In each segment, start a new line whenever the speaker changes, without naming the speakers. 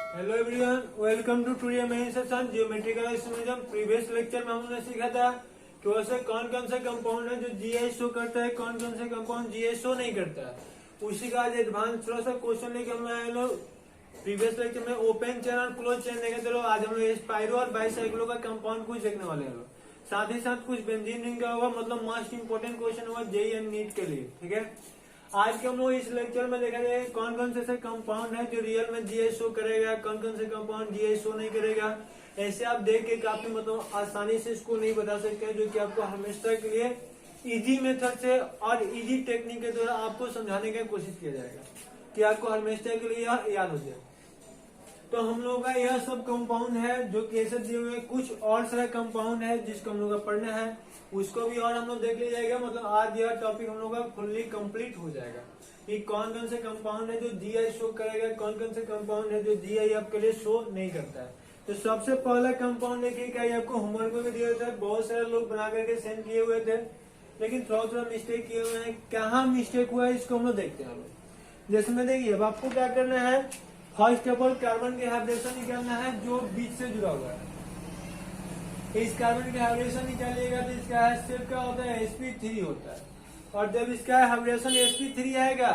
Hello everyone, welcome to today main session geometrical expression. Previous lecture में हमने सीखा था कि वैसे कौन कौन से कंपाउंड है जो जीआई शो करता है, कौन कौन से कंपाउंड जीआई शो नहीं करता है। उसी का आज एडवांस थोड़ा सा क्वेश्चन लेके हम आए लोग। प्रीवियस लेक्चर में ओपन चेन और क्लोज चेन देखे थे लोग। आज हम लोग स्पाइरो और बाइसाइक्लो का कंपाउंड कुछ देखने वाले हैं लोग। साथ ही साथ कुछ बेंजीन रिंग का होगा, मतलब मोस्ट इंपोर्टेंट क्वेश्चन होगा जेईई एंड नीट के लिए। ठीक है, आज के हम लोग इस लेक्चर में देखा जाए कौन कौन से ऐसे कंपाउंड है जो रियल में जीआई शो करेगा, कौन कौन से कंपाउंड जीआई शो नहीं करेगा। ऐसे आप देख के काफी मतलब आसानी से इसको नहीं बता सकते हैं, जो कि आपको हमेशा के लिए इजी मेथड से और इजी टेक्निक के द्वारा आपको समझाने की कोशिश किया जाएगा कि आपको हमेशा के लिए यह याद हो जाए। तो हम लोगों का यह सब कंपाउंड है जो कैसे दिए हुए, कुछ और सारे कंपाउंड है जिसको हम लोग का पढ़ना है, उसको भी और हम लोग देख लिया जाएगा। मतलब आज यह टॉपिक हम लोग का फुल्ली कंप्लीट हो जाएगा कि कौन कौन से कंपाउंड है जो जीआई शो करेगा, कौन कौन से कंपाउंड है जो जीआई आपके लिए शो नहीं करता है। तो सबसे पहला कंपाउंड देखिए, क्या आपको होमवर्क में भी दिया था, बहुत सारे लोग बना करके सेंड किए हुए थे, लेकिन थोड़ा थोड़ा मिस्टेक किए हुए हैं। कहाँ मिस्टेक हुआ है इसको हम लोग देखते हैं। जैसे में देखिए, अब आपको क्या करना है, फर्स्ट ऑफ ऑल कार्बन के हाइब्रिडेशन निकालना है जो बीच से जुड़ा हुआ है। इस कार्बन का हाइब्रिडेशन निकालिएगा तो इसका शेप क्या होता है, sp3 होता है। और जब इसका हाइब्रिडेशन sp3 आएगा,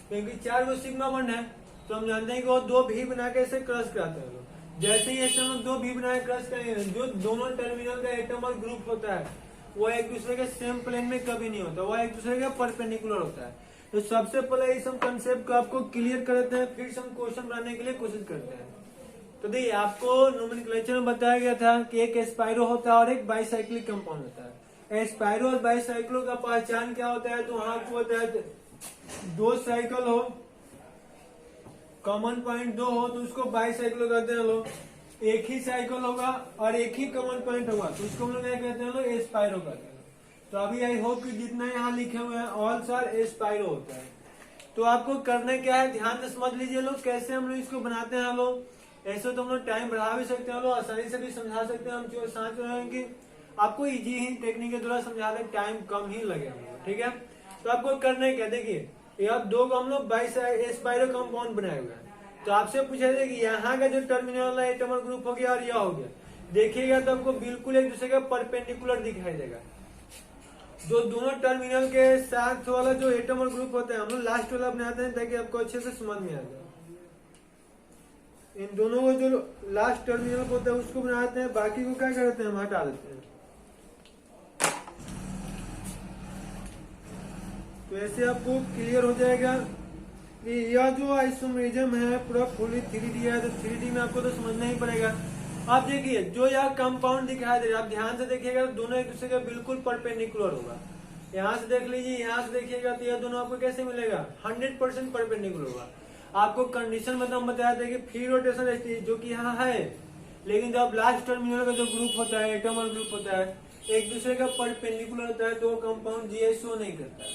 क्योंकि 4 गो सिग्मा बॉन्ड है, तो हम जानते हैं कि वो 2 भी बना के इसे क्रश कराते हैं लोग। जैसे ही ऐसे हम 2 भी बना के क्रश करेंगे, जो दोनों टर्मिनल का एटम और ग्रुप होता है वो एक दूसरे के सेम प्लेन में कभी नहीं होता, वो एक दूसरे के परपेंडिकुलर होता है। तो सबसे पहले इस हम कंसेप्ट को आपको क्लियर करते हैं, फिर हम क्वेश्चन बनाने के लिए कोशिश करते हैं। तो देखिए, आपको नोमेनक्लेचर में बताया गया था कि एक स्पाइरो होता है और एक बाइसाइक्लिक कंपाउंड होता है। स्पाइरो और बाइसाइक्लो का पहचान क्या होता है, तो वहां आपको होता है 2 साइकिल हो, कॉमन पॉइंट 2 हो तो उसको बाइसाइक्लो कहते हैं लोग। एक ही साइकिल होगा और एक ही कॉमन पॉइंट होगा तो उसको हम लोग क्या कहते हैं लोग, स्पाइरो कहते हैं। तो अभी आई होप कि जितना यहाँ लिखे हुए हैं ऑल सार स्पाइरो होता है। तो आपको करना क्या है, ध्यान से समझ लीजिए लोग, कैसे हम लोग इसको बनाते हैं लोग। ऐसे तो हम लोग टाइम बढ़ा भी सकते हैं लोग, आसानी से भी समझा सकते हैं। हम जो सोच रहे हैं कि आपको इजी ही टेक्निक के द्वारा समझा दे, टाइम कम ही लगे हमको। ठीक है, तो आपको करना है क्या, देखिए ये अब 2 हम लोग स्पाइरो कंपाउंड बनाए हुए हैं। तो आपसे पूछा जाए कि यहाँ का जो टर्मिनल एटम और ग्रुप हो गया और यह हो गया, देखिएगा तो आपको बिल्कुल एक दूसरे का परपेंडिकुलर दिखाई देगा। जो दोनों टर्मिनल के साथ वाला जो एटम और ग्रुप होता है, हम लोग लास्ट वाला बनाते हैं ताकि आपको अच्छे से समझ में आ जाए। इन दोनों को जो लास्ट टर्मिनल होता है उसको बनाते हैं, बाकी को क्या करते हैं, हम हटा देते हैं। तो ऐसे आपको क्लियर हो जाएगा कि यह जो आइसोमेरिज्म है पूरा फुली 3D है, तो 3D में आपको तो समझना ही पड़ेगा। आप देखिए, जो यह कंपाउंड दिखाई दे रहा है, आप ध्यान से देखिएगा, दोनों एक दूसरे के बिल्कुल परपेंडिकुलर होगा। यहाँ से देख लीजिए, यहाँ से देखिएगा तो यह दोनों आपको कैसे मिलेगा, 100% परपेंडिकुलर होगा। आपको कंडीशन मतलब हम बताया था कि फ्री रोटेशन जो कि यहाँ है, लेकिन जब लास्ट टर्मिनल का जो ग्रुप होता है, एटम और ग्रुप होता है, एक दूसरे का परपेंडिकुलर होता है, तो कंपाउंड जीआई शो नहीं करता है।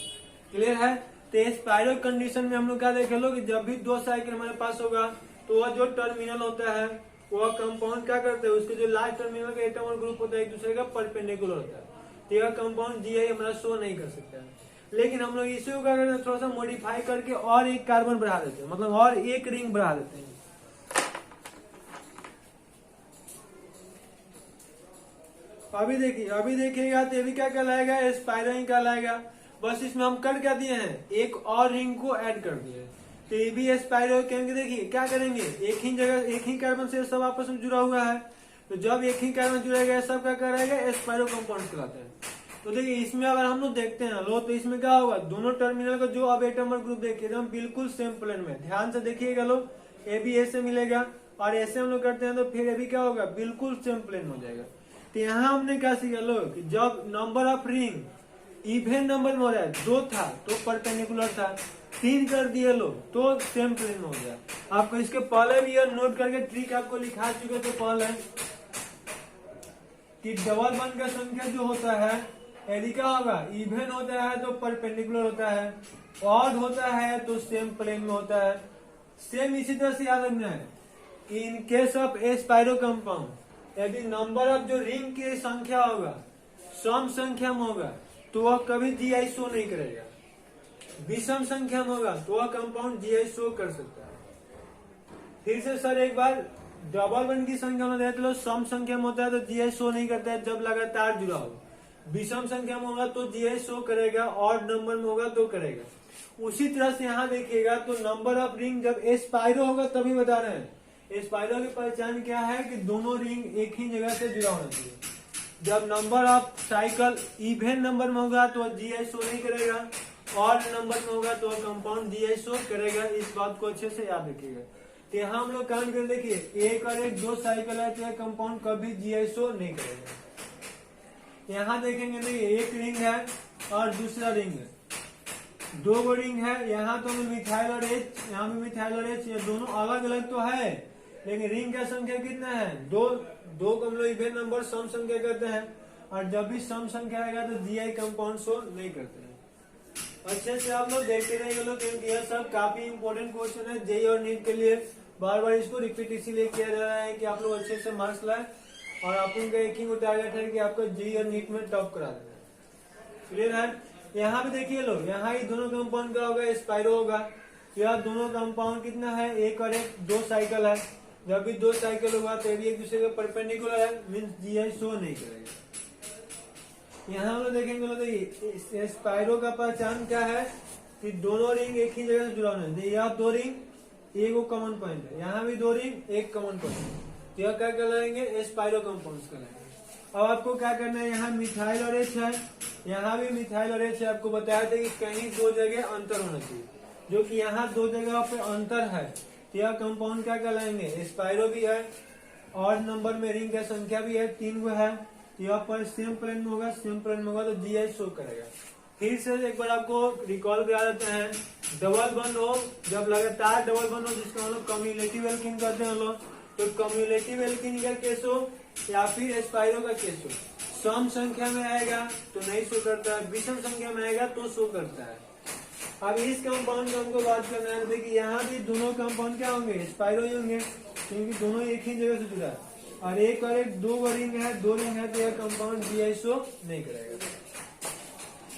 क्लियर है। तो स्पाइरल कंडीशन में हम लोग क्या देखे लो कि जब भी 2 साइकिल हमारे पास होगा तो वह जो टर्मिनल होता है वह कंपाउंड क्या करते हैं, उसके जो लास्ट टर्मिनल का एटम और ग्रुप होता है एक दूसरे का परपेंडिकुलर होता है, तो यह कंपाउंड जीआई हमारा शो नहीं कर सकता है। लेकिन हम लोग इसी को क्या करते हैं, थोड़ा सा मॉडिफाई करके और एक कार्बन बढ़ा देते हैं, मतलब और एक रिंग बढ़ा देते हैं। अभी देखिएगा तो ये भी क्या कहलाएगा, स्पाइरो कहलाएगा। बस इसमें हम कर क्या दिए हैं, एक और रिंग को ऐड कर दिए, तो ये भी स्पाइरो कहेंगे। देखिए क्या करेंगे, एक ही जगह एक ही कार्बन से सब आपस में जुड़ा हुआ है, तो जब एक ही कार्बन जुड़ेगा सब क्या करेगा, स्पाइरो कंपाउंड कहलाते हैं। तो देखिए इसमें अगर हम लोग देखते हैं लो, तो इसमें क्या होगा, दोनों टर्मिनल का जो अब एटम और ग्रुप देखिए एकदम बिल्कुल सेम प्लेन में, ध्यान से देखिएगा लो, ए भी ऐसे मिलेगा और ऐसे हम लोग करते हैं तो फिर ए भी क्या होगा, बिल्कुल सेम प्लेन हो जाएगा। तो यहाँ हमने क्या सीखा लो कि जब number of ring even number में हो रहा है, 2 था तो परपेंडिकुलर था, 3 कर दिए लोग तो सेम प्लेन में हो गया। आपको इसके पहले भी यह नोट करके ट्रिक आपको लिखा चुके थे पहले कि डबल वन का संख्या जो होता है यदि क्या होगा, इवन होता है तो परपेंडिकुलर होता है, ऑड होता है तो सेम प्लेन में होता है। सेम इसी तरह से याद रखना है कि in case of spiro compound यदि नंबर ऑफ जो रिंग की संख्या होगा सम संख्या में होगा तो वह कभी जीआई शो नहीं करेगा, विषम संख्या में होगा तो वह कंपाउंड जीआई शो कर सकता है। फिर से सर एक बार डबल वन की संख्या में देख लो, सम संख्या में होता है तो जीआई शो नहीं करता है जब लगातार जुड़ा हो। विषम संख्या में होगा तो जीआई शो करेगा, और नंबर में होगा तो करेगा। उसी तरह से यहाँ देखिएगा तो नंबर ऑफ रिंग जब एस्पायरो होगा तभी बता रहे हैं। एस्पायरो की पहचान क्या है कि दोनों रिंग एक ही जगह से जुड़ा होना चाहिए। जब number of cycle even number में होगा तो जीआई शो नहीं करेगा, और नंबर में होगा तो कंपाउंड जीआई शो करेगा। इस बात को अच्छे से याद रखिएगा। तो यहाँ हम लोग काम कर देखिए, एक और एक दो साइकिल है तो कंपाउंड कभी जीआई शो नहीं करेगा। यहाँ देखेंगे नहीं, एक रिंग है और दूसरा रिंग है, दो गो रिंग है। यहाँ तो मिथाइल और एच, यहाँ भी मिथाइल और एच, ये दोनों अलग अलग तो है, लेकिन रिंग का संख्या कितना है? दो। दो को हम लोग इवन नंबर सम संख्या करते हैं, और जब भी सम संख्या आएगा तो जीआई कंपाउंड शो नहीं करते हैं। अच्छे से आप लोग देखते रहेंगे लोग, क्योंकि यह सब काफी इंपॉर्टेंट क्वेश्चन है जेईई और नीट के लिए। बार बार इसको रिपीट इसीलिए किया जा रहा है कि आप लोग अच्छे से मार्क्स लाए, और आप उनका एक ही टारगेट है कि आपको जेईई और नीट में टॉप करा देना। क्लियर है? यहाँ भी देखिए लोग, यहाँ ही दोनों कंपाउंड का होगा स्पाइरो होगा। यह दोनों कंपाउंड कितना है? एक और एक दो साइकिल है। जब भी दो साइकिल होगा तो भी एक दूसरे के परपेंडिकुलर है, मीन्स जीआई शो नहीं करेगा। यहाँ हम लोग देखेंगे लोग स्पाइरो का पहचान क्या है कि दोनों रिंग एक ही जगह से जुड़ा होना है। यह दो रिंग एक कॉमन पॉइंट है, यहाँ भी दो रिंग एक कॉमन पॉइंट है, तो यह क्या कहलाएंगे? स्पाइरो कंपाउंड्स कहलाएंगे। अब आपको क्या करना है, यहाँ मिथाइल और एच है, यहाँ भी मिथाइल और एच है। आपको बताया था कि कहीं दो जगह अंतर होना चाहिए, जो कि यहाँ दो जगह पे अंतर है, तो यह कंपाउंड क्या कहलाएंगे? स्पाइरो भी है, और नंबर में रिंग का संख्या भी है, 3 गो है। यहाँ पर सेम प्लेन में होगा, सेम प्लेन में होगा तो जीआई शो करेगा। फिर से एक बार आपको रिकॉल करा देते हैं। डबल बॉन्ड हो, जब लगातार डबल बॉन्ड हो, जिसको हम लोग कम्युलेटिव एल्कीन कहते हैं लोग, तो कम्युलेटिव एल्कीन का केस हो या फिर स्पाइरो का केस हो, सम संख्या में आएगा तो नहीं शो करता है, विषम संख्या में आएगा तो शो करता है। अब इस कंपाउंड का हमको बात करना है, देखिए यहाँ भी दोनों कंपाउंड क्या होंगे? स्पाइरो ही होंगे, क्योंकि दोनों एक ही जगह से जुड़ा है, और एक दो रिंग है, दो रिंग है, तो यह कंपाउंड जीआई शो नहीं करेगा।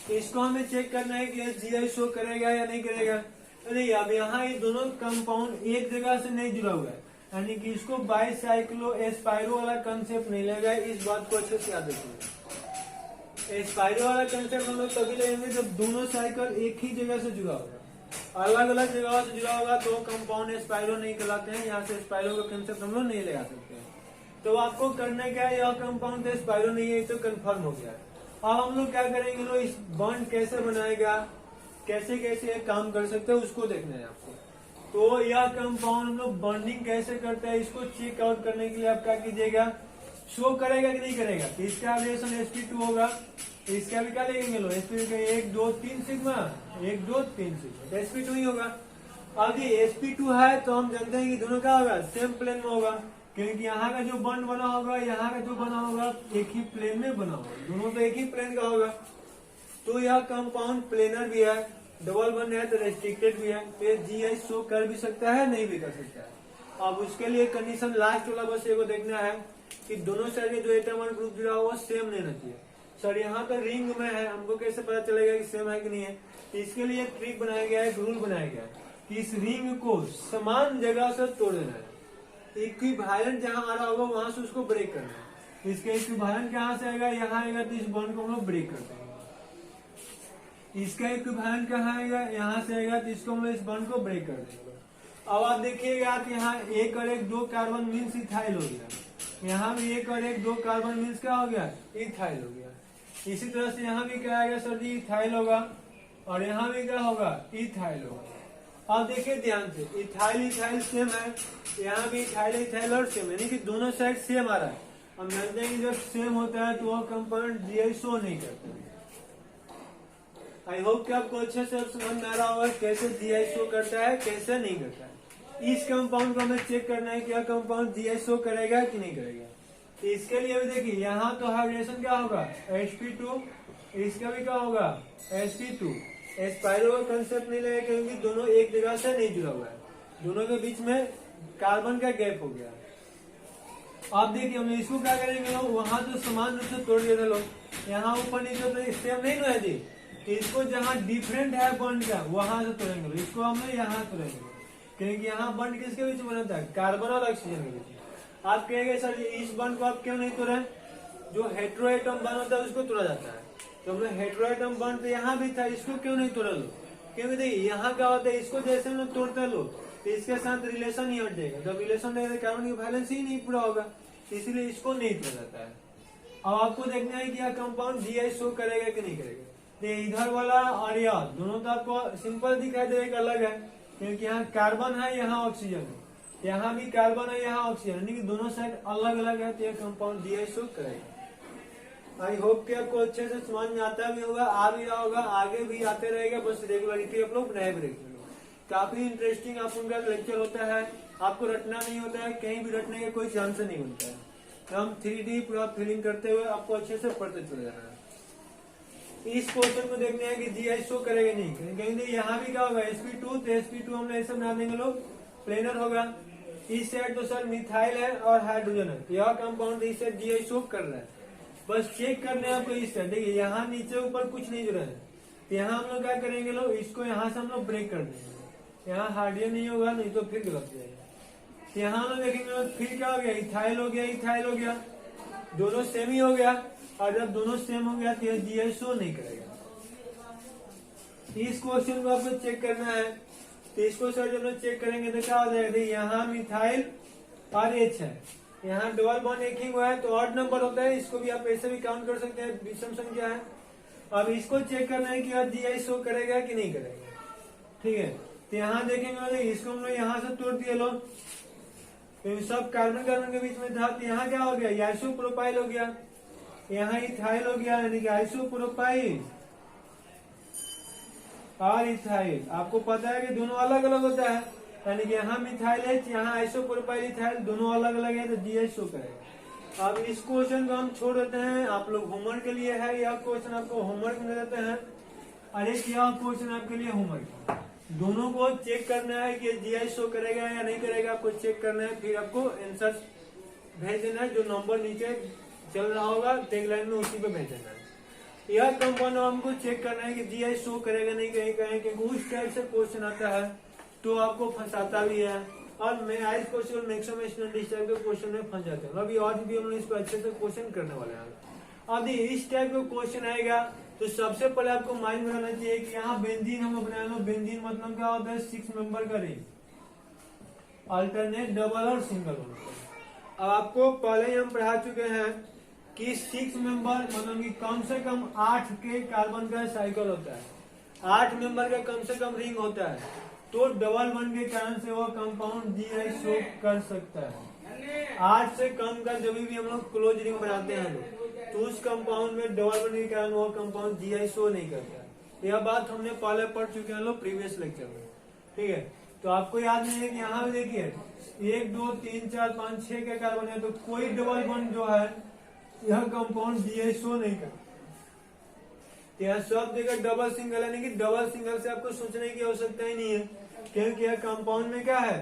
तो इसको हमें चेक करना है कि यह जीआई शो करेगा या नहीं करेगा। नहीं, अब यहाँ ये दोनों कंपाउंड एक जगह से नहीं जुड़ा हुआ है, यानी कि इसको बाईसाइक्लो स्पाइरो वाला कंसेप्ट नहीं लगेगा। इस बात को अच्छे से याद रखिएगा। स्पाइरो वाला कंसेप्ट हम लोग तभी लगेंगे जब दोनों साइकिल एक ही जगह से जुड़ा होगा। अलग अलग जगह से जुड़ा होगा तो कंपाउंड स्पाइरो नहीं कहलाते हैं। यहाँ से स्पाइरो का कंसेप्ट हम लोग नहीं लगा सकते हैं। तो आपको करना क्या है, यह कंपाउंड स्पाइरो नहीं है तो कंफर्म हो गया। अब हम लोग क्या करेंगे लोग, इस बॉन्ड कैसे बनाएगा, कैसे कैसे काम कर सकते हैं उसको देखना है आपको। तो यह कंपाउंड हम लोग बॉन्डिंग कैसे करते हैं इसको चेक आउट करने के लिए आप क्या कीजिएगा, शो करेगा कि नहीं करेगा। तो इसका रिलेशन sp2 होगा, इसका भी क्या लेंगे लोग, sp2 का 1 2 3 सिग्मा, 1 2 3 सिग्मा, sp2 ही होगा। अब ये sp2 है तो हम जानते हैं कि दोनों क्या होगा, सेम प्लेन में होगा, क्योंकि यहाँ का जो बॉन्ड बना होगा, यहाँ का जो बना होगा एक ही प्लेन में बना होगा, दोनों तो एक ही प्लेन का होगा। तो यह कंपाउंड प्लेनर भी है, डबल बॉन्ड है तो रेस्ट्रिक्टेड भी है, तो जीआई शो कर भी सकता है, नहीं भी कर सकता है। अब उसके लिए कंडीशन लास्ट वाला बस एगो देखना है कि दोनों साइड के जो एटम और ग्रुप जुड़ा हुआ सेम नहीं रहती है। सर यहाँ तो रिंग में है, हमको कैसे पता चलेगा कि सेम है कि नहीं है। इसके लिए ट्रिक बनाया गया है, रूल बनाया गया है कि इस रिंग को समान जगह से तोड़ देना है। इक्विवेलेंट जहां आ रहा होगा वहां से उसको ब्रेक करना है। इसका इक्विवेलेंट कहाँ से आएगा, यहाँ आएगा, तो इस बॉन्ड को हम लोग ब्रेक करते हैं। इसका इक्विवेलेंट कहाँ आएगा, यहाँ से आएगा, तो इसको हम लोग इस बॉन्ड को ब्रेक कर देंगे। अब आप देखिएगा कि यहाँ 1 और 1 2 कार्बन मीन्स इथाइल हो गया, यहाँ भी 1 और 1 2 कार्बन मीन्स क्या हो गया, इथाइल हो गया। इसी तरह से यहाँ भी क्या आएगा सर जी, इथाइल होगा, और यहाँ भी क्या होगा, इथाइल होगा। अब देखिए ध्यान से, इथाइल इथाइल सेम है, यहाँ भी इथाइल इथाइल और सेम, यानी कि दोनों साइड सेम आ रहा है। हम जानते हैं कि जब सेम होता है तो वह कंपाउंड जीआई शो नहीं करता। आई होप कि आपको अच्छे से समझ में आ रहा होगा कैसे जीआई शो करता है, कैसे नहीं करता है। इस कंपाउंड को हमें चेक करना है कि यह कंपाउंड जीआई शो करेगा कि नहीं करेगा। तो इसके लिए भी देखिए, यहाँ तो हाइड्रेशन क्या होगा, sp2, इसका भी क्या होगा, sp2। स्पाइरो का कंसेप्ट नहीं लगेगा क्योंकि दोनों एक जगह से नहीं जुड़ा हुआ है, दोनों के बीच में कार्बन का गैप हो गया। आप देखिए हम इसको क्या करेंगे लोग, वहां तो समान रूप से तोड़ देते लोग, यहाँ ऊपर नीचे तो सेम नहीं ना जी, तो इसको जहाँ डिफरेंट है बॉन्ड का वहां से तोड़ेंगे, इसको हम यहाँ तोड़ेंगे, क्योंकि यहाँ बॉन्ड किसके बीच में बनता है, कार्बन और ऑक्सीजन के बीच में। आप कहेंगे सर इस बॉन्ड को आप क्यों नहीं तोड़े, जो हेट्रोएटम बॉन्ड होता है उसको तोड़ा जाता है। तो हमने हेट्रोएटम बॉन्ड तो यहाँ भी था, इसको क्यों नहीं तोड़ा लो, क्योंकि देखिए यहाँ क्या होता है, इसको जैसे हम लोग तोड़ते लो तो इसके साथ रिलेशन ही हट जाएगा, जब रिलेशन रहेगा कार्बन की वैलेंस ही नहीं पूरा होगा, इसीलिए इसको नहीं तोड़ा जाता है। अब आपको देखना है कि यह कंपाउंड जीआई शो करेगा कि नहीं करेगा। तो इधर वाला और यह दोनों तो आपको सिंपल दिखाई देगा अलग है, क्योंकि यहाँ कार्बन है यहाँ ऑक्सीजन है, यहाँ भी कार्बन है यहाँ ऑक्सीजन, यानी कि दोनों साइड अलग अलग है, तो यह कंपाउंड जीआई शो करेगा। आई होप कि आपको अच्छे से समझ में आता भी होगा, आ भी रहा होगा, आगे भी आते रहेगा, बस रेगुलरिटी आप लोग बनाए भी रखिए। काफी इंटरेस्टिंग आप उनका लेक्चर होता है, आपको रटना नहीं होता है, कहीं भी रटने का कोई चांस नहीं बनता है। तो हम 3D पूरा फीलिंग करते हुए आपको अच्छे से पढ़ते चले जाना है। इस क्वेश्चन को देखने हैं कि जीआई शो करेगा नहीं करेंगे। यहाँ भी क्या होगा sp2, तो sp2 हमने ऐसे बना देंगे लोग, प्लेनर होगा। इस साइड तो सर मिथाइल है और हाइड्रोजन है, तो यह कंपाउंड इस साइड जीआई शो कर रहा है, बस चेक करने हैं आपको इस साइड। देखिए यहाँ नीचे ऊपर कुछ नहीं जुड़ा है, तो यहाँ हम लोग क्या करेंगे लोग, इसको यहाँ से हम लोग ब्रेक कर देंगे, यहाँ हाइड्रोजन नहीं होगा, नहीं तो फिर गलत जाएगा। यहाँ हम लोग देखेंगे फिर क्या हो गया, इथाइल हो गया, इथाइल हो गया, दोनों सेम ही हो गया, और जब दोनों सेम हो गया तो यह जीआई शो नहीं करेगा। इस क्वेश्चन को आपको चेक करना है, तो इसको सर जब लोग चेक करेंगे तो क्या हो जाएगा, यहाँ मिथाइल और एच है, यहाँ डबल बॉन्ड एक ही हुआ है, तो ऑड नंबर होता है, इसको भी आप ऐसे भी काउंट कर सकते हैं, विषम संख्या है। अब इसको चेक करना है कि जीआई शो करेगा कि नहीं करेगा, ठीक है। तो यहाँ देखेंगे इसको हम लोग यहाँ से तोड़ दिए लोग, तो सब कार्बन कार्बन के बीच में था, तो यहाँ क्या हो गया, आइसोप्रोपाइल हो गया, यहाँ इथाइल हो गया, यानी कि आइसोप्रोपाइल और इथाइल। आपको पता है कि दोनों अलग अलग होता है, यानी कि यहाँ मिथाइल है, यहाँ आइसोप्रोपाइल इथाइल, दोनों अलग अलग है, तो जीआई शो करेगा। अब इस क्वेश्चन को हम छोड़ देते हैं, आप लोग होमवर्क के लिए है, यह क्वेश्चन आपको होमवर्क में देते हैं, और एक यह क्वेश्चन आपके लिए होमवर्क। दोनों को चेक करना है कि जीआई शो करेगा या नहीं करेगा, आपको चेक करना है, फिर आपको आंसर भेज देना है, जो नंबर नीचे चल रहा होगा टैग लाइन में उसी पे भेज देना है। यह कंपाउंड हमको चेक करना है कि जीआई शो करेगा नहीं करेगा, क्योंकि उस टाइप से क्वेश्चन आता है तो आपको फंसाता भी है, और मैं आज क्वेश्चन मैक्सिमम स्टूडेंट इस टाइप के क्वेश्चन में फंस जाते हैं। अभी आज भी हम लोग इसको अच्छे से क्वेश्चन करने वाले हैं। अब इस टाइप का क्वेश्चन आएगा तो सबसे पहले आपको माइंड में रहना चाहिए कि यहाँ बेंजीन हम बना लो, बेंजीन मतलब क्या होता है, 6 मेंबर का रिंग, अल्टरनेट डबल और सिंगल होता है। अब आपको पहले ही हम पढ़ा चुके हैं कि 6 मेंबर मतलब कि कम से कम 8 के कार्बन का साइकिल होता है, 8 मेंबर का कम से कम रिंग होता है, तो डबल बॉन्ड के कारण से वह कंपाउंड जीआई शो कर सकता है। 8 से कम का जब भी हम लोग क्लोज रिंग बनाते हैं तो उस कंपाउंड में डबल बॉन्ड के कारण वो कंपाउंड जीआई शो नहीं करता। यह बात हमने पहले पढ़ चुके हैं लोग प्रीवियस लेक्चर में, ठीक है। तो आपको याद नहीं है कि यहाँ भी देखिए 1 2 3 4 5 6 के कार्बन है, तो कोई डबल बॉन्ड जो है यह कंपाउंड जीआई शो नहीं करता। यह सब जगह डबल सिंगल, यानी कि डबल सिंगल से आपको सोचने की आवश्यकता ही नहीं है, क्योंकि यह कंपाउंड में क्या है,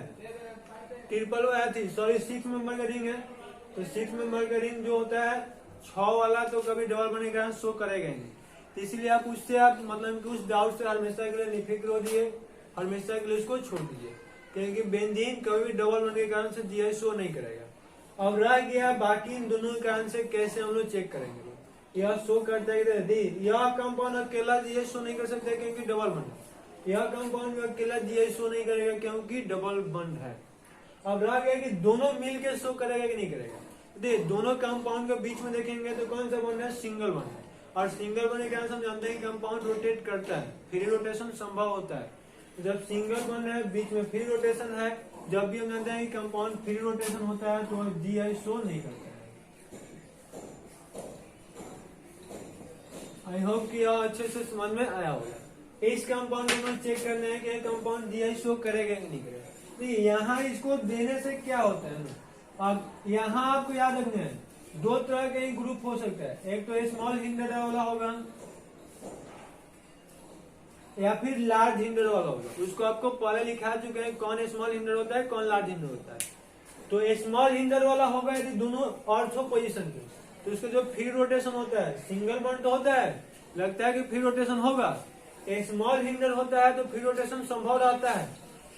ट्रिपल थी, सॉरी 6 मेंबर का रिंग है, तो 6 मेंबर का रिंग जो होता है 6 वाला तो कभी डबल बॉन्ड के कारण शो करेगा ही नहीं। तो इसलिए आप उससे आप मतलब कि उस डाउट से हमेशा के लिए निफिक्र हो दिए, हमेशा के लिए उसको छोड़ दीजिए, क्योंकि बेंजीन कभी भी डबल बॉन्ड के कारण से जीआई शो नहीं करेगा। अब रह गया बाकी इन दोनों के कारण से कैसे हम लोग चेक करेंगे। यह शो करता है कि यह कंपाउंड अकेला जीआई शो नहीं कर सकता क्योंकि डबल बॉन्ड, यह कंपाउंड अकेला जीआई शो नहीं करेगा क्योंकि डबल बॉन्ड है। अब रह गया कि दोनों मिलकर शो करेगा कि नहीं करेगा। दोनों कंपाउंड के बीच में देखेंगे तो कौन सा बॉन्ड है, सिंगल बॉन्ड है, और सिंगल बॉन्ड के कारण हम जानते हैं कि कंपाउंड रोटेट करता है, फ्री रोटेशन संभव होता है। जब सिंगल बॉन्ड है बीच में फ्री रोटेशन है, जब भी हम जानते हैं कि कंपाउंड फ्री रोटेशन होता है तो जीआई शो नहीं करता है। आई होप कि यह अच्छे से समझ में आया होगा। इस कंपाउंड को चेक करना है कि कंपाउंड जीआई शो करेगा कि नहीं करेगा। तो यहाँ इसको देने से क्या होता है, अब यहाँ आपको याद रखना है 2 तरह के ही ग्रुप हो सकता है, एक तो स्मॉल हिंडर वाला होगा या फिर लार्ज हिंडर वाला होगा। उसको आपको पहले लिखा चुके हैं कौन स्मॉल हिंडर होता है कौन लार्ज हिंडर होता है। तो स्मॉल हिंडर वाला होगा यदि दोनों ऑर्थो पोजीशन पे, तो उसका जो फ्री रोटेशन होता है, सिंगल बॉन्ड तो होता है, लगता है कि फ्री रोटेशन होगा, स्मॉल हिंडर होता है तो फ्री रोटेशन संभव रहता है,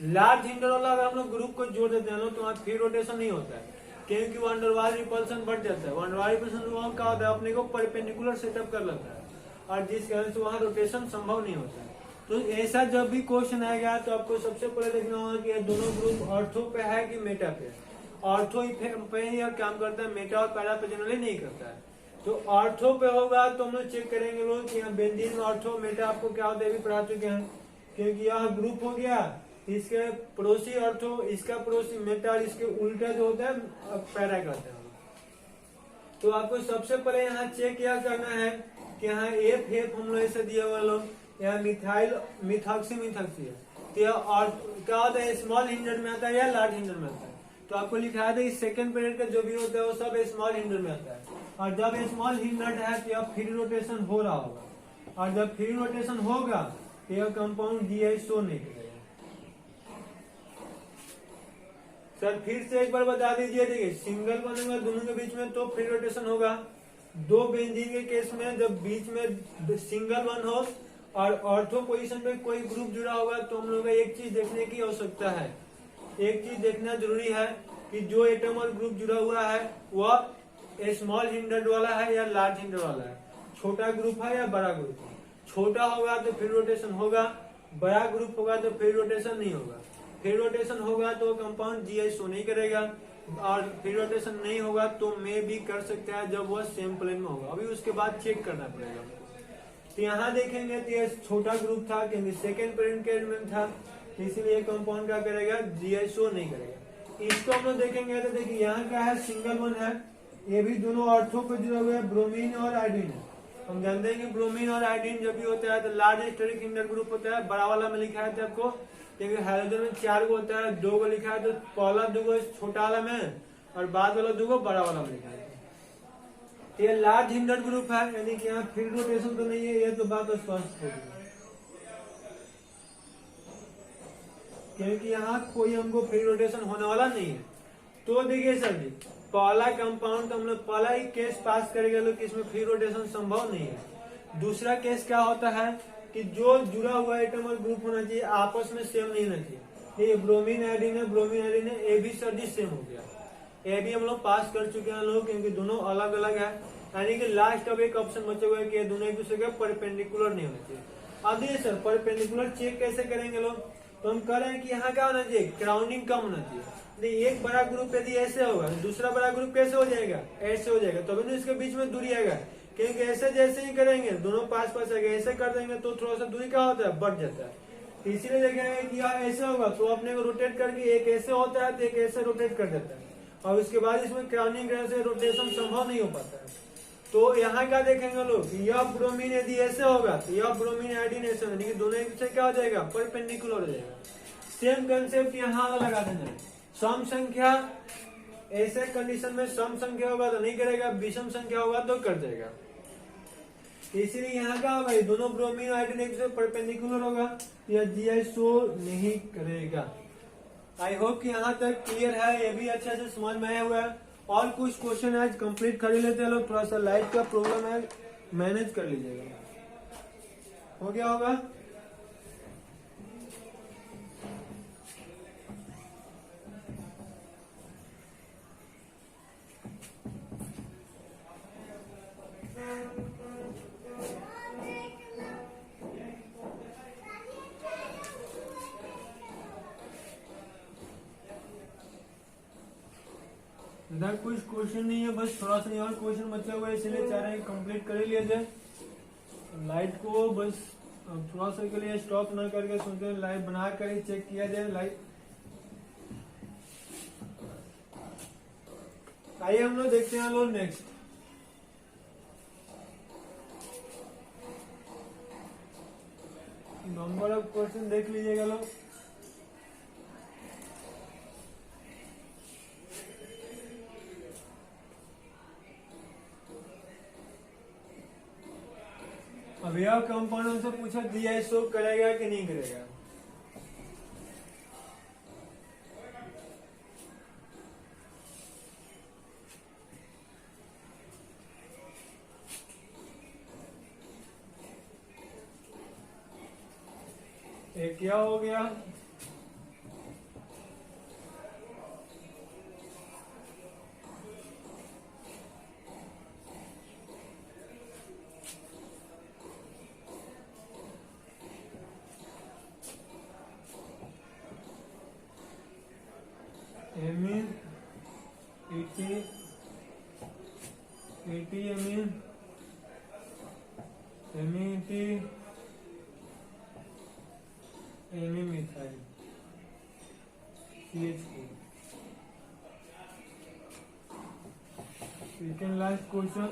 लार्ज हिंडर वाला अगर हम लोग ग्रुप को जोड़ देते हैं लोग तो वहाँ फ्री रोटेशन नहीं होता है, क्योंकि वंडरवाल रिपल्सन बढ़ जाता है। वंडरवाल रिपल्सन वहाँ क्या होता है, अपने को परपेंडिकुलर सेटअप कर लेता है, और जिस कारण से वहाँ रोटेशन संभव नहीं होता है। तो ऐसा जब भी क्वेश्चन आएगा तो आपको सबसे पहले देखना होगा कि ये दोनों ग्रुप ऑर्थो पे है कि मेटा पे। ऑर्थो पे ही काम करता है, मेटा और पैरा पे जनरली नहीं करता है। तो ऑर्थो पे होगा तो हम लोग चेक करेंगे लोग कि यहाँ बेंजीन ऑर्थो मेटा आपको क्या होता है भी पढ़ा चुके हैं, क्योंकि यह ग्रुप हो गया, इसके पड़ोसी ऑर्थो, इसका पड़ोसी मेटा, और इसके उल्टा जो होता है पैरा करते हैं। तो आपको सबसे पहले यहाँ चेक क्या करना है कि यहाँ एफ हम लोग ऐसे दिया हुआ लोग, यहाँ मिथाइल मिथॉक्सी मिथॉक्सी है, तो यह और क्या होता है, स्मॉल हिंडर में आता है या लार्ज हिंडर में आता है। तो आपको लिखा था इस सेकंड पीरियड का जो भी होता है वो सब स्मॉल हिंडर में आता है, और जब स्मॉल हिंडर है तो यह फ्री रोटेशन हो रहा होगा, और जब फ्री रोटेशन होगा तो यह कंपाउंड GI शो नहीं करेगा। सर फिर से एक बार बता दीजिए, देखिए सिंगल बनेगा दोनों के बीच में तो फ्री रोटेशन होगा। दो बेंजीन के केस में जब बीच में सिंगल वन हो और ऑर्थो पोजीशन पे कोई ग्रुप जुड़ा होगा तो हम लोग एक चीज देखने की आवश्यकता है, एक चीज देखना जरूरी है कि जो एटम और ग्रुप जुड़ा हुआ है वह स्मॉल हिंडर वाला है या लार्ज हिंडर वाला है, छोटा ग्रुप है या बड़ा ग्रुप है। छोटा होगा तो फ्री रोटेशन होगा, बड़ा ग्रुप होगा तो फ्री रोटेशन नहीं होगा। फ्री रोटेशन होगा तो कंपाउंड GI शो नहीं करेगा, और फ्री रोटेशन नहीं होगा तो मे भी कर सकता है जब वह सेम प्लेन में होगा। अभी उसके बाद चेक करना पड़ेगा। तो यहाँ देखेंगे तो यह छोटा ग्रुप था क्योंकि सेकेंड पेरेंट में था, तो इसलिए कंपाउंड क्या करेगा, GI शो नहीं करेगा। इसको हम लोग देखेंगे तो देखिए यहाँ क्या है, सिंगल वन है, ये भी दोनों ऑर्थो पे जुड़े हुए हैं, ब्रोमीन और आयोडीन है। हम जानते हैं कि ब्रोमीन और आयोडीन जब भी होता है तो लार्ज स्टेरिक हिंडर ग्रुप होता है, बड़ा वाला में लिखा है आपको, क्योंकि हाइड्रोजन में 4 गो होता है, 2 गो लिखा है तो पहला 2 गो छोटा वाला में और बाद वाला 2 गो बड़ा वाला में लिखा है। तो ये लार्ज हिंडर ग्रुप है, यानी कि यहाँ फ्री रोटेशन तो नहीं है, ये तो बात स्पष्ट होगी, क्योंकि यहाँ कोई हमको फ्री रोटेशन होने वाला नहीं है। तो देखिए सर जी, पहला कंपाउंड तो हम लोग पहला ही केस पास करेंगे लोग कि इसमें फ्री रोटेशन संभव नहीं है। दूसरा केस क्या होता है कि जो जुड़ा हुआ एटम और ग्रुप होना चाहिए आपस में सेम नहीं होना चाहिए। ये ब्रोमीन आयोडीन है, ब्रोमीन आयोडीन है, ए भी सर जी सेम हो गया, ए भी हम लोग पास कर चुके हैं लोग, क्योंकि दोनों अलग अलग है। यानी कि लास्ट अब एक ऑप्शन बचा हुआ है कि दोनों एक दूसरे के परपेंडिकुलर नहीं होना चाहिए। अब देखिए सर परपेंडिकुलर चेक कैसे करेंगे लोग, तो हम कह रहे हैं कि यहाँ क्या होना चाहिए, क्राउनिंग कम होना चाहिए। एक बड़ा ग्रुप यदि ऐसे होगा दूसरा बड़ा ग्रुप कैसे हो जाएगा, ऐसे हो जाएगा, तभी तो इसके बीच में दूरी आएगा, क्योंकि ऐसे जैसे ही करेंगे दोनों पास पास आएगा, ऐसे कर देंगे तो थोड़ा सा दूरी क्या होता है, बढ़ जाता है। इसीलिए देखेंगे कि यहाँ ऐसे होगा तो अपने को रोटेट करके एक ऐसे होता है तो एक ऐसे रोटेट कर देता है, और उसके बाद इसमें क्राउनिंग से रोटेशन संभव नहीं हो पाता है। तो यहाँ क्या देखेंगे लोग, यह ब्रोमीन यदि ऐसे होगा तो यह ब्रोमीन आयोडीन ऐसे होगा, लेकिन दोनों एक दूसरे क्या हो जाएगा, परपेंडिकुलर हो जाएगा। सेम कंसेप्ट यहाँ लगा देना है। सम संख्या ऐसे कंडीशन में सम संख्या होगा तो नहीं करेगा, विषम संख्या होगा तो कर देगा। इसीलिए यहाँ क्या होगा, दोनों ब्रोमीन आयोडीन एक दूसरे परपेंडिकुलर होगा, यह GI शो नहीं करेगा। आई होप कि यहाँ तक क्लियर है, ये भी अच्छे से समझ में आया हुआ है। और कुछ क्वेश्चन आज कंप्लीट कर लेते हैं लोग, थोड़ा सा लाइट का प्रॉब्लम है, मैनेज कर लीजिएगा, हो गया होगा। इधर कुछ क्वेश्चन नहीं है, बस थोड़ा सा और क्वेश्चन बचा हुआ है, इसलिए चाह रहे हैं कंप्लीट कर ही लिया जाए। लाइट को बस थोड़ा सा के लिए स्टॉप ना करके सोचते हैं लाइट बना कर ही चेक किया जाए लाइट। आइए हम लोग देखते हैं लोग नेक्स्ट। नंबर ऑफ क्वेश्चन देख लीजिएगा लोग। अब यह कंपाउंड हमसे पूछा GI शो करेगा कि नहीं करेगा। एक क्या हो गया, ATME MET ME methyl CH4। Second last question,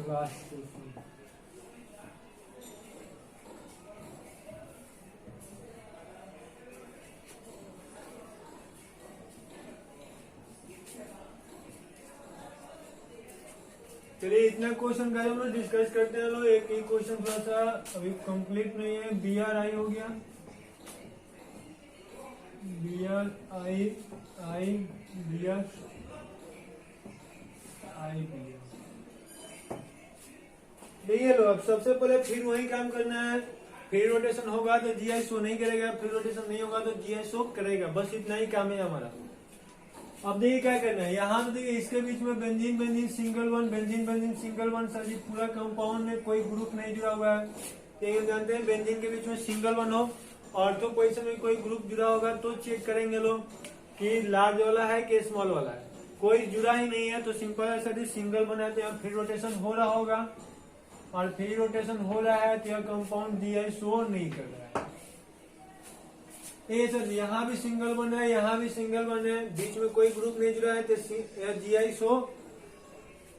last question, चलिए इतना क्वेश्चन का हम लोग डिस्कस करते हैं। लोग एक ही क्वेश्चन थोड़ा सा अभी कंप्लीट नहीं है। BRI हो गया, BRI देखिए लो, अब सबसे पहले फिर वही काम करना है। फिर रोटेशन होगा तो GI शो नहीं करेगा, फिर रोटेशन नहीं होगा तो GI शो करेगा, बस इतना ही काम है हमारा। अब देखिए क्या करना है, यहाँ तो देखिए इसके बीच में benzene benzene single one, benzene benzene single one, sir ji पूरा कंपाउंड में कोई ग्रुप नहीं जुड़ा हुआ है। तो ये जानते हैं बेंजीन के बीच में सिंगल वन हो और तो पोजीशन में कोई ग्रुप जुड़ा होगा तो चेक करेंगे लोग कि लार्ज वाला है कि स्मॉल वाला है। कोई जुड़ा ही नहीं है तो सिंपल है सर जी, सिंगल वन है तो यहाँ फिर रोटेशन हो रहा होगा और फिर रोटेशन हो रहा है तो यह कंपाउंड GI शो नहीं कर रहा है। ये सर यहाँ भी सिंगल वन है, यहाँ भी सिंगल वन है, बीच में कोई ग्रुप नहीं जुड़ा है तो GI शो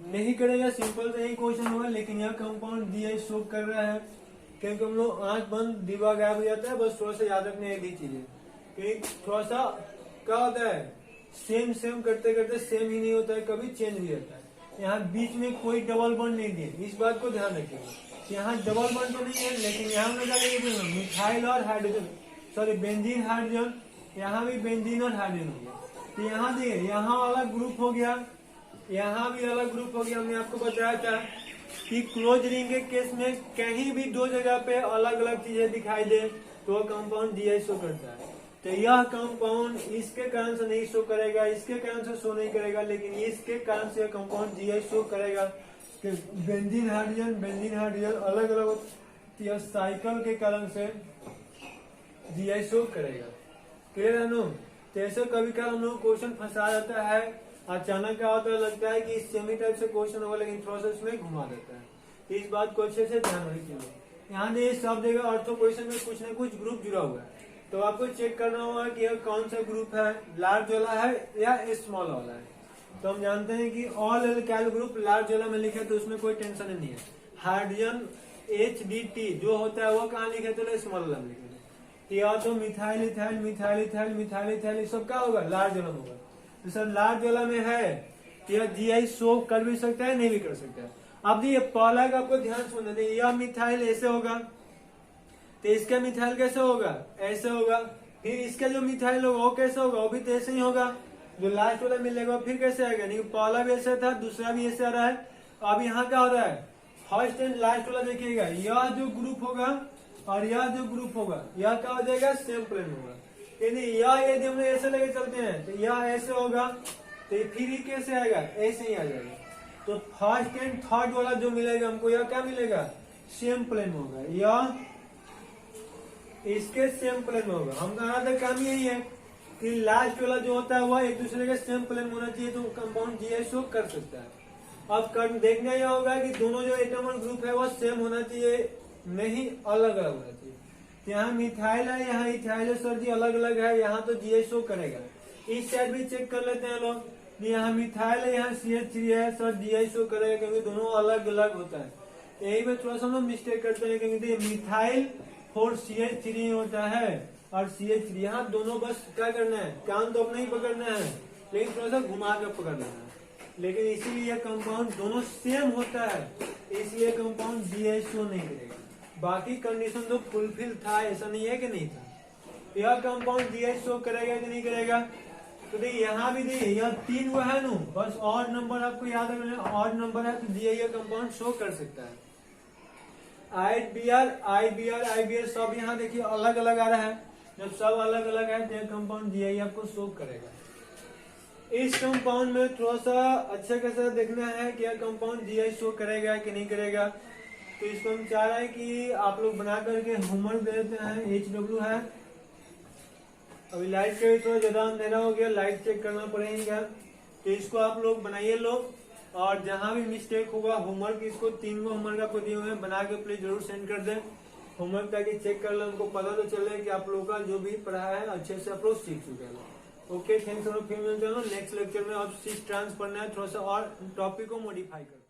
नहीं करेगा। सिंपल से यही क्वेश्चन होगा, लेकिन यह कंपाउंड GI शो कर रहा है क्योंकि हम लोग आंख बंद दिमाग गायब हो जाता है। बस थोड़ा सा याद रखने एक ही चीज है कि थोड़ा सा क्या होता है, सेम सेम करते करते सेम ही नहीं होता है, कभी चेंज भी होता है। यहाँ बीच में कोई डबल बॉन्ड नहीं दिए, इस बात को ध्यान रखिएगा। यहाँ डबल बॉन्ड तो नहीं है, लेकिन यहाँ हम लोग मिथाइल और हाइड्रोजन, सॉरी बेंजीन हाइड्रोजन, यहाँ भी बेंजीन और हाइड्रोजन हो गया। तो यहाँ देखिए, यहाँ अलग ग्रुप हो गया, यहाँ भी अलग ग्रुप हो गया। हमने आपको बताया था कि क्लोज रिंग के केस में कहीं भी दो जगह पे अलग अलग चीजें दिखाई दे तो कंपाउंड GI शो करता है। तो यह कंपाउंड इसके कारण से नहीं शो करेगा, इसके कारण से शो नहीं करेगा, लेकिन इसके कारण से कंपाउंड GI शो करेगा। बेंजीन हाइड्रोजन अलग अलग साइकिल के कारण से GI शो करेगा। क्लियर है नो? तो ऐसे कभी कभी हम लोग क्वेश्चन फंसा जाता है, अचानक क्या होता है, लगता है कि सेमी टाइप से क्वेश्चन होगा लेकिन प्रोसेस में घुमा देता है। तो इस बात को अच्छे से ध्यान रखिए। यहाँ ने सब जगह ऑर्थो क्वेश्चन में कुछ न कुछ ग्रुप जुड़ा हुआ है, तो आपको चेक करना होगा कि यह कौन सा ग्रुप है, लार्ज वाला है या स्मॉल वाला है। तो हम जानते हैं कि ऑल एल्काइल ग्रुप लार्ज वाला में लिखे तो उसमें कोई टेंशन नहीं है। हाइड्रोजन HDT जो होता है वो कहाँ लिखे तो स्मॉल वाला में लिखे। या तो methyl ethyl methyl ethyl methyl ethyl सब क्या होगा, लार्ज वाला होगा। तो सर लार्ज वाला में है यह GI शो कर भी सकता है, नहीं भी कर सकता है। अब ये पहला का आपको ध्यान सुनना चाहिए, यह मिथाइल ऐसे होगा तो इसका मिथाइल कैसे होगा, ऐसे होगा। फिर इसका जो मिथाइल होगा वो कैसे होगा, वो भी तो ऐसे ही होगा। जो लास्ट वाला मिलेगा फिर कैसे आएगा, नहीं पहला भी ऐसे था, दूसरा भी ऐसे आ रहा है। अब यहाँ क्या हो रहा है, फर्स्ट एंड लास्ट वाला देखिएगा, यह जो ग्रुप होगा और यह जो ग्रुप होगा यह क्या हो जाएगा, सेम प्लेन होगा। यदि हम ऐसे लेके चलते हैं तो यह ऐसे होगा, तो फिर ही कैसे आएगा, ऐसे ही आ जाएगा। तो फर्स्ट एंड थर्ड वाला जो मिलेगा हमको, यह क्या मिलेगा, सेम प्लेन होगा, यह इसके सेम प्लेन होगा। हमारा तो काम यही है कि लास्ट वाला जो होता है वह एक दूसरे के सेम प्लेन होना चाहिए, तो कंपाउंड GI शो कर सकता है। अब देखना यह होगा कि दोनों जो एटम और ग्रुप है वह सेम होना चाहिए, नहीं अलग अलग होना चाहिए। यहाँ मिथाइल है, यहाँ इथाइल है, सर जी अलग अलग है, यहाँ तो GI शो करेगा। इस साइड भी चेक कर लेते हैं लोग, यहाँ मिथाइल है, यहाँ CH3 है, सर GI शो करेगा क्योंकि दोनों अलग अलग होता है। यही में थोड़ा सा हम लोग मिस्टेक करते हैं, क्योंकि मिथाइल और CH3 होता है और CH3, यहाँ दोनों बस क्या करना है, कान तो अपना ही पकड़ना है लेकिन थोड़ा सा घुमा कर पकड़ना है। लेकिन इसीलिए यह कंपाउंड दोनों सेम होता है, इसलिए कंपाउंड GI शो नहीं करेगा। बाकी कंडीशन तो फुलफिल था, ऐसा नहीं है कि नहीं था। यह कंपाउंड GI शो करेगा कि नहीं करेगा, तो देखिए यहाँ भी देखिए यह 3 हुआ है नो, बस ऑड नंबर आपको याद रखना, ऑड नंबर है तो GI यह कंपाउंड शो कर सकता है। IBR सब यहाँ देखिए अलग अलग आ रहा है, जब सब अलग अलग है तो कंपाउंड GI आपको शो करेगा। इस कंपाउंड में थोड़ा सा अच्छा खासा देखना है कि यह कंपाउंड GI शो करेगा कि नहीं करेगा। तो इसको हम चाह रहे हैं कि आप लोग बना करके होमवर्क दे देते हैं। HW है। अभी लाइट का थोड़ा ज्यादा अंधेरा हो गया, लाइट चेक करना पड़ेगा। तो इसको आप लोग बनाइए लोग, और जहां भी मिस्टेक होगा होमवर्क, इसको 3 होमवर्क आपको दिए हुए हैं, बना के प्लीज जरूर सेंड कर दें होमवर्क, ताकि चेक कर ले, उनको पता तो चले कि आप लोगों का जो भी पढ़ा है अच्छे से आप लोग सीख चुके हैं। ओके, थैंक्स फॉर फिर मिलते हैं नेक्स्ट लेक्चर में। अब 6 ट्रांस पढ़ना है, थोड़ा सा और टॉपिक को मॉडिफाई कर